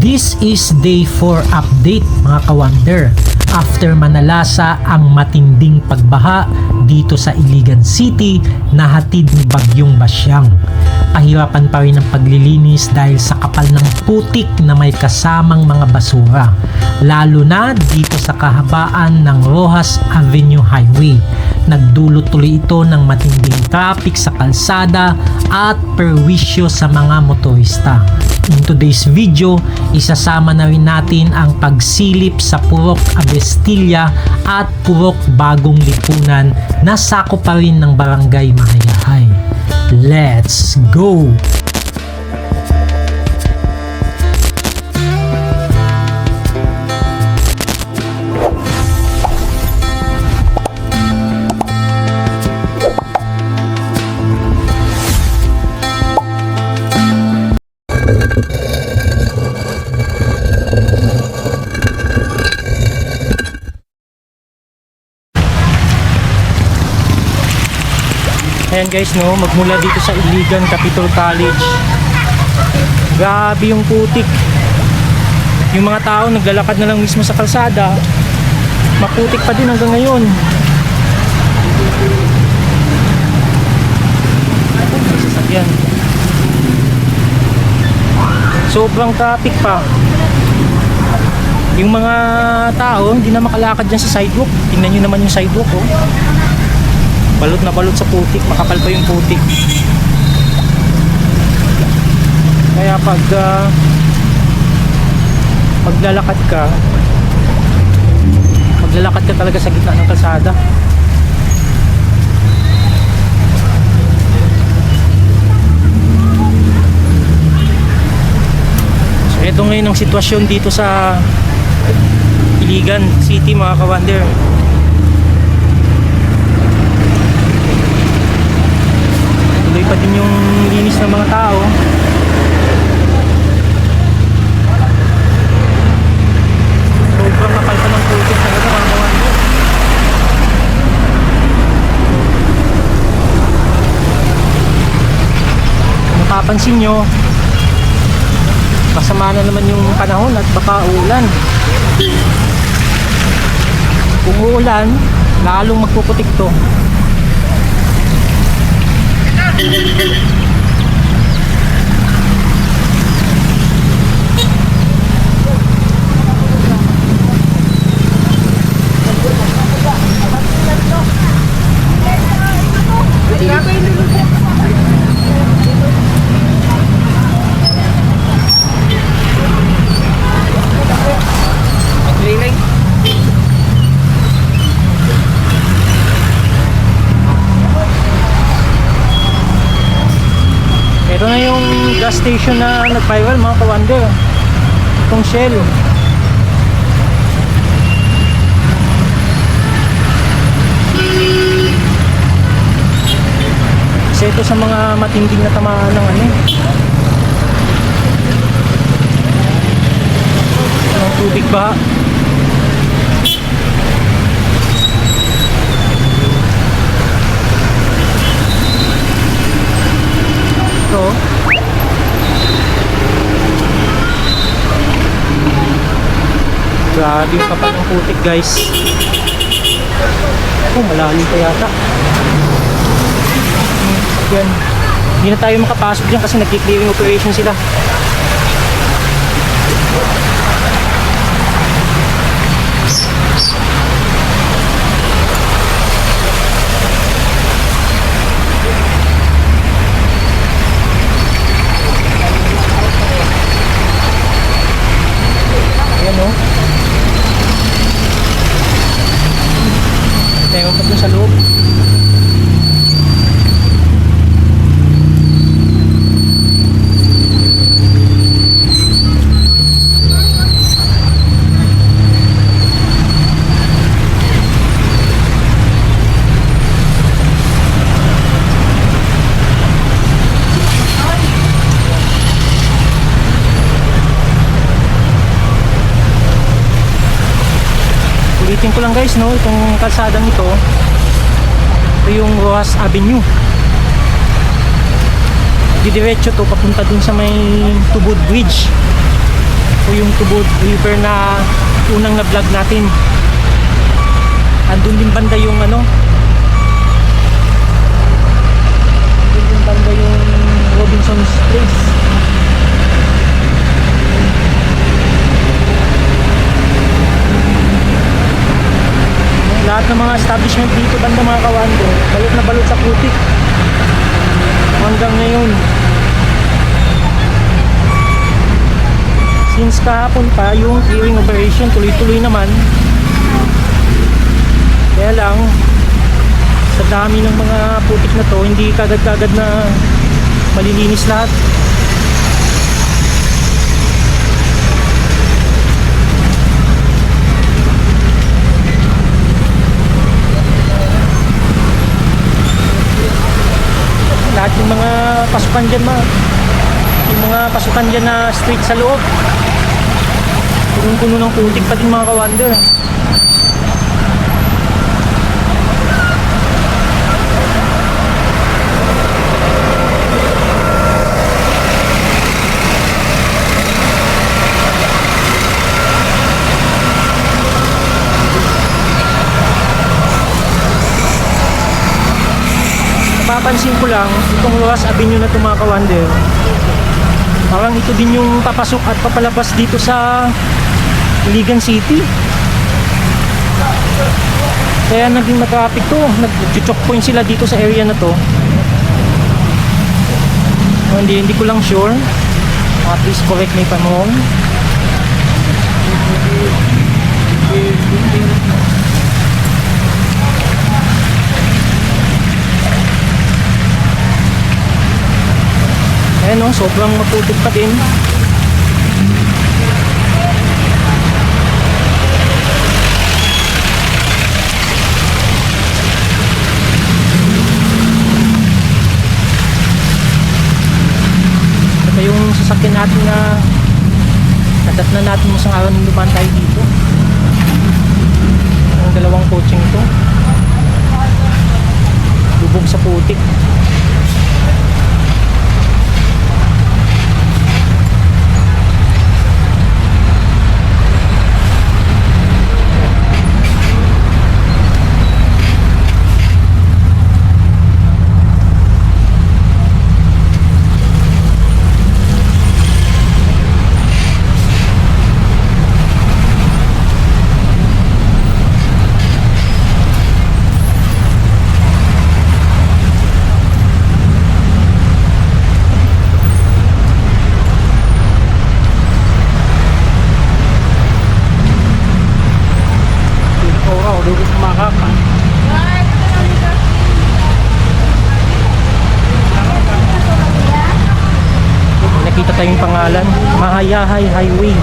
This is day 4 update mga ka-wonder. After manalasa ang matinding pagbaha dito sa Iligan City na hatid ni Bagyong Basyang. Pahirapan pa rin ang paglilinis dahil sa kapal ng putik na may kasamang mga basura. Lalo na dito sa kahabaan ng Rojas Avenue Highway. Nagdulot tuloy ito ng matinding traffic sa kalsada at perwisyo sa mga motorista. In today's video, isasama na rin natin ang pagsilip sa Purok Abestilla at Purok Bagong Lipunan na sakop pa rin ng Barangay Mahayahay. Let's go! Ayan guys, no, magmula dito sa Iligan Capitol College, grabe yung putik. Yung mga tao naglalakad na lang mismo sa kalsada, maputik pa din hanggang ngayon. May sasakyan, sobrang traffic pa. Yung mga tao hindi na makalakad dyan sa sidewalk. Tingnan nyo naman yung sidewalk, oh. Balot na balot sa putik, makapal pa yung putik. Kaya pag maglalakad ka talaga sa gitna ng kalsada. So ito ngayon ang sitwasyon dito sa Iligan City mga ka-wonder. Tuloy pa din yung linis ng mga tao. Sobrang nakal pa ng putik talaga mga kawan. Kung mapapansin nyo, masama na naman yung panahon at baka uulan. Kung uulan, lalong magpuputik to. Ito na yung gas station na nag-viral mga ka-wonder. Itong Shell. Kasi ito sa mga matinding na tamaan ng ng tubig ba? Grabe yung kapal ng putik guys. Oh, malalim pa yata. Yan. Hindi na tayo makapasok dyan kasi nag-clearing operation sila. Ayan o. Tayo pa dun sa loob. Ulitin ko lang guys, no, itong kalsadang ito yung Rojas Avenue. Didiretso to papunta dun sa may Tubod Bridge. o yung Tubod River na unang na-vlog natin. Andun din banda yung ano, andun din banda yung Robinson's Place. Lahat ng mga establishment dito banda mga kawander, balot na balot sa putik hanggang ngayon. Since kahapon pa yung clearing operation tuloy-tuloy naman, kaya lang sa dami ng mga putik na to hindi kagad-kagad na malilinis lahat. Lahat yung mga pasukan dyan yung mga pasukan dyan na street sa loob punong-puno ng putik pa din mga kawander. Napapansin ko lang itong Rojas Avenue na ito mga kawander, parang ito din yung papasok at papalabas dito sa Iligan City, kaya naging matraffic to. Nag-choke point sila dito sa area na to. Hindi ko lang sure, please correct me if I'm wrong. Ayan o, sobrang maputik pa din. Ito yung sasakyan natin na nadat na natin mo sa araw ng lumaan tayo dito. Ang dalawang coaching to, lubog sa putik. Nakita tayong pangalan, Mahayahay Highway.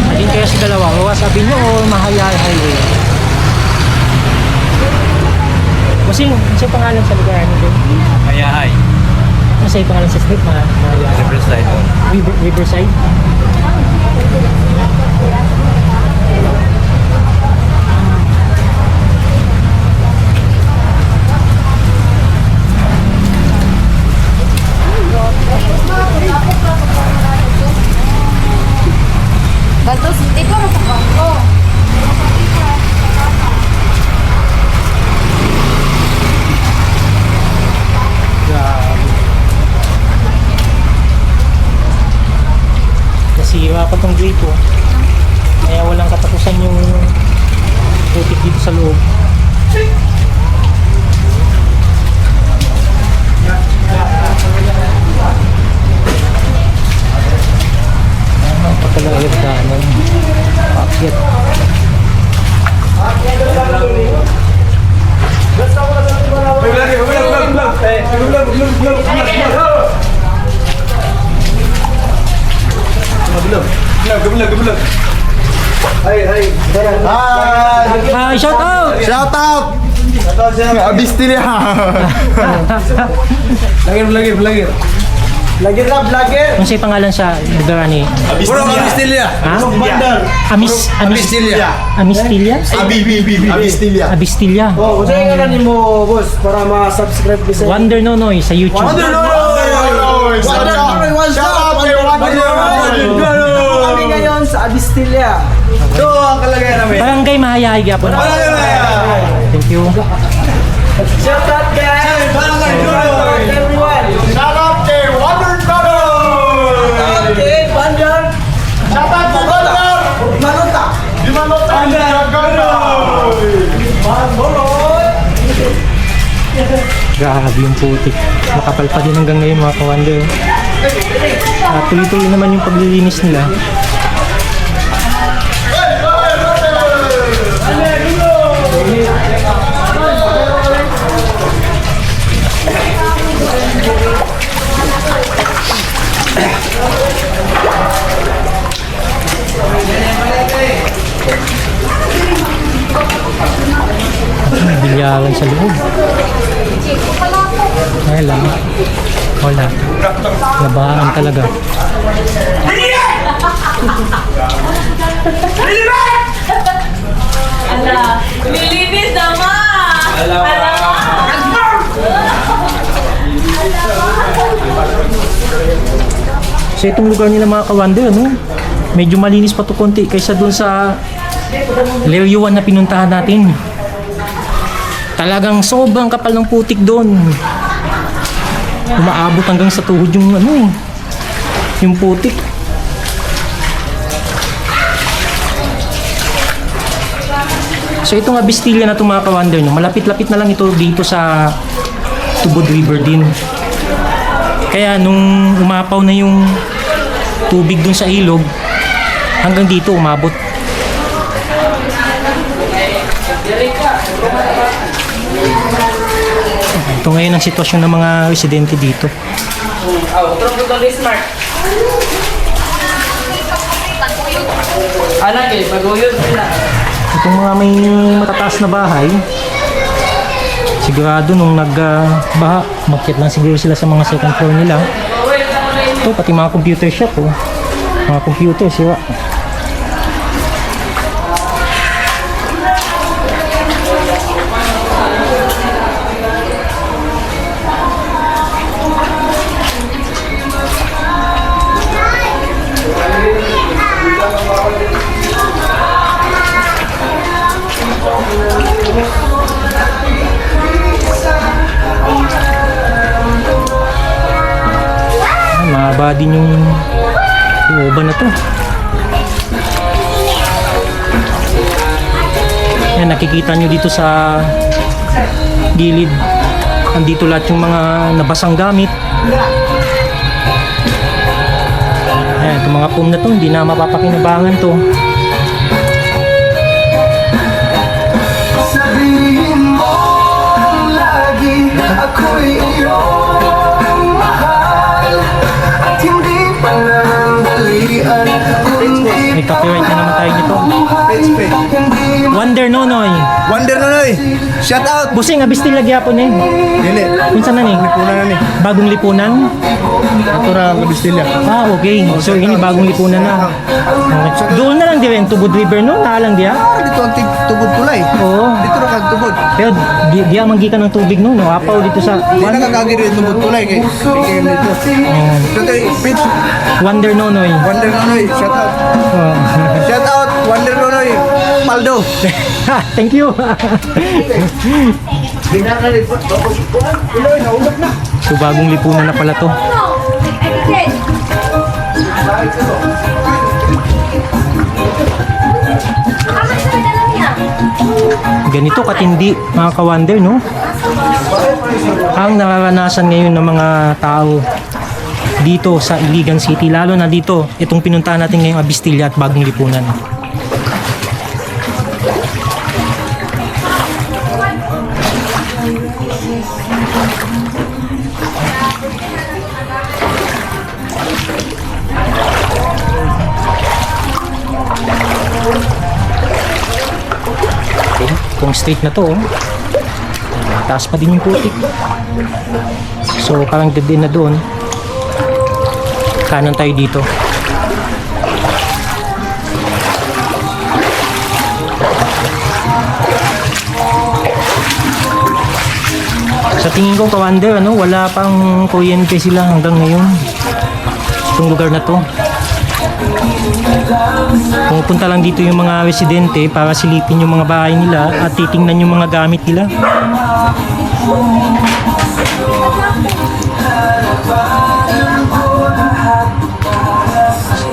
Alin kaya sa dalawa, Rojas Avenue o Mahayahay Highway? Kasi yung pangalan sa lugar nito? Mahayahay. Ano sa'yo pangalan sa street? Mahayahay. Riverside. Riverside? Baltos, ito na sa bangko. Nasira pa tong gripo, kaya walang katapusan yung putik dito sa loob. Pagkalagay daanan paakyat. Gebelag. Hai. Hi, shout out! Shout out! Abistilya. Vlogger. Kung sa'yo pangalan sa lugar ni Abistilya. ha? Bandar. Amistilya? Abistilya. Abistilya. Oh, kasi yung ano mo, boss, para ma-subscribe ko sa Wonder Nonoy sa YouTube. Wonder Nonoy. What's up? Kami ngayon sa Abistilla. Ito ang kalagayan namin. Barangay Mahayay po na. Thank you. Shout out guys! Barangay Shout out everyone! Shout out kay Wonder Brother! Okay, Bandar! Shout out kay Wonder! Manuta! Di Manota! Grabe yung putik. Makapal pa din hanggang ngayon mga ka-wonder. Tuloy-tuloy naman yung paglilinis nila. Bilyaran sa loob. Ay lang. Wala. Nabahaan talaga. Ala, nilinis naman! Ala! So itong lugar nila mga ka-wonder, ano? Medyo malinis pa to konti kaysa dun sa Leryo 1 na pinuntahan natin. Talagang sobrang kapal ng putik doon. Umaabot hanggang sa tuhod yung ano, yung putik. So itong Abistilla na itong mga ka-wonder nyo, malapit-lapit na lang ito dito sa Tubod River din. Kaya nung umapaw na yung tubig dun sa ilog, hanggang dito umabot. Ito ngayon ang sitwasyon ng mga residente dito. Anak eh, baguyod sila. Itong mga may matataas na bahay, sigurado nung nagbaha, makyat lang siguro sila sa mga second floor nila. Ito, pati mga computer shop, oh. Mga computer, sira. Mahaba din yung uban na to. Yan, nakikita nyo dito sa gilid. Andito lahat yung mga nabasang gamit. Ayan, itong mga foam na to, hindi na mapapakinabangan to. Sabihin mo lagi ako'y iyong mahal at hindi panandalian. May copyright na naman tayo nito. Wonder Nonoy. Wonder Nonoy! Shout out! Busing, Abistilla gyapon eh. Dili. Minsan na ni? Lipunan na ni. Bagong lipunan? Ito na ang Abistilla. Ah, okay. So, ini bagong lipunan na. Okay. Doon na lang din, Tubod River, no? Naalang diya? Dito ang tubod tulay. Oo. Dito na kang tubod. Pero di manggi ka ng tubig, no? Apaw dito sa Hindi na kakagiri yung tubod tulay kay PKM dito. Ito tayo, pitch. Wonder Nonoy. Wonder Nonoy, shout out. Oh. Shout out, Wonder Nonoy. Paldo. Thank you. So, bagong lipunan na pala to. Ganito katindi mga ka-wonder, no? Ang nararanasan ngayon ng mga tao dito sa Iligan City, lalo na dito itong pinuntahan natin ngayong Abistilla at Bagong Lipunan. Okay, itong street na to, oh. Taas pa din yung putik. So parang dead end na doon. Kanan tayo dito. Sa tingin ko, ka-wonder, ano, wala pang kuryente sila hanggang ngayon. itong lugar na to. Pumupunta lang dito yung mga residente para silipin yung mga bahay nila at titingnan yung mga gamit nila.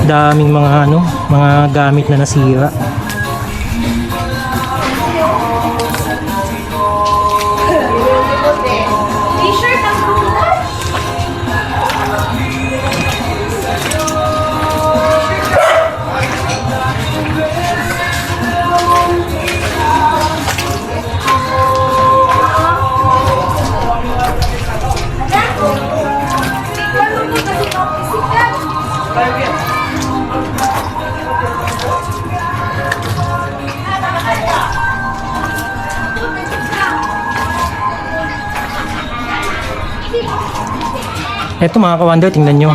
Daming mga mga gamit na nasira. T-shirt ang bukas. Eto mga ka-wonder, tingnan nyo.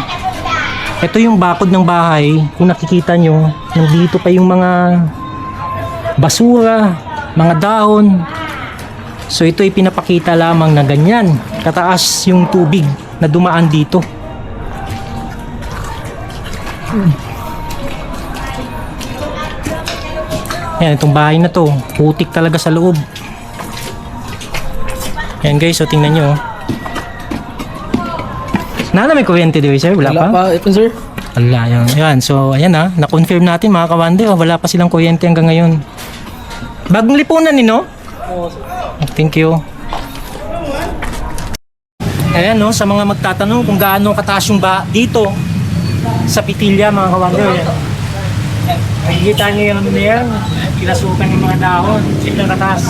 Ito yung bakod ng bahay. Kung nakikita nyo, nandito pa yung mga basura, mga dahon. So ito ay pinapakita lamang na ganyan kataas yung tubig na dumaan dito. Yan, itong bahay na to, putik talaga sa loob. Yan guys, so tingnan nyo. Nana, may kuryente dito, sir? Wala pa? Ito, sir. Wala, yan. Yan. So, ayan ha. Na-confirm natin mga kawande. Wala pa silang kuryente hanggang ngayon. Bagong lipunan ni, no? Thank you. Ayan, no? Sa mga magtatanong kung gaano kataas yung dito sa Pitilla, mga kawande. Nakikita niyo yung ano na yan. Pinasukan yung mga dahon. Sila kataas.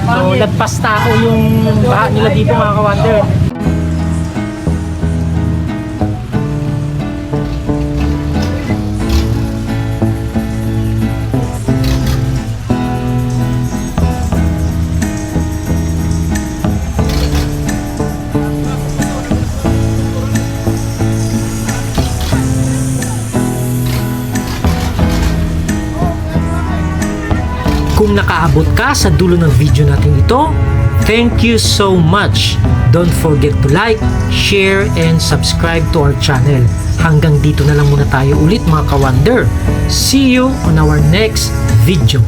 So, lagpas tao yung baha nila dito, mga kawande. Kung nakaabot ka sa dulo ng video natin ito, thank you so much. Don't forget to like, share, and subscribe to our channel. Hanggang dito na lang muna tayo ulit mga ka-wonder. See you on our next video.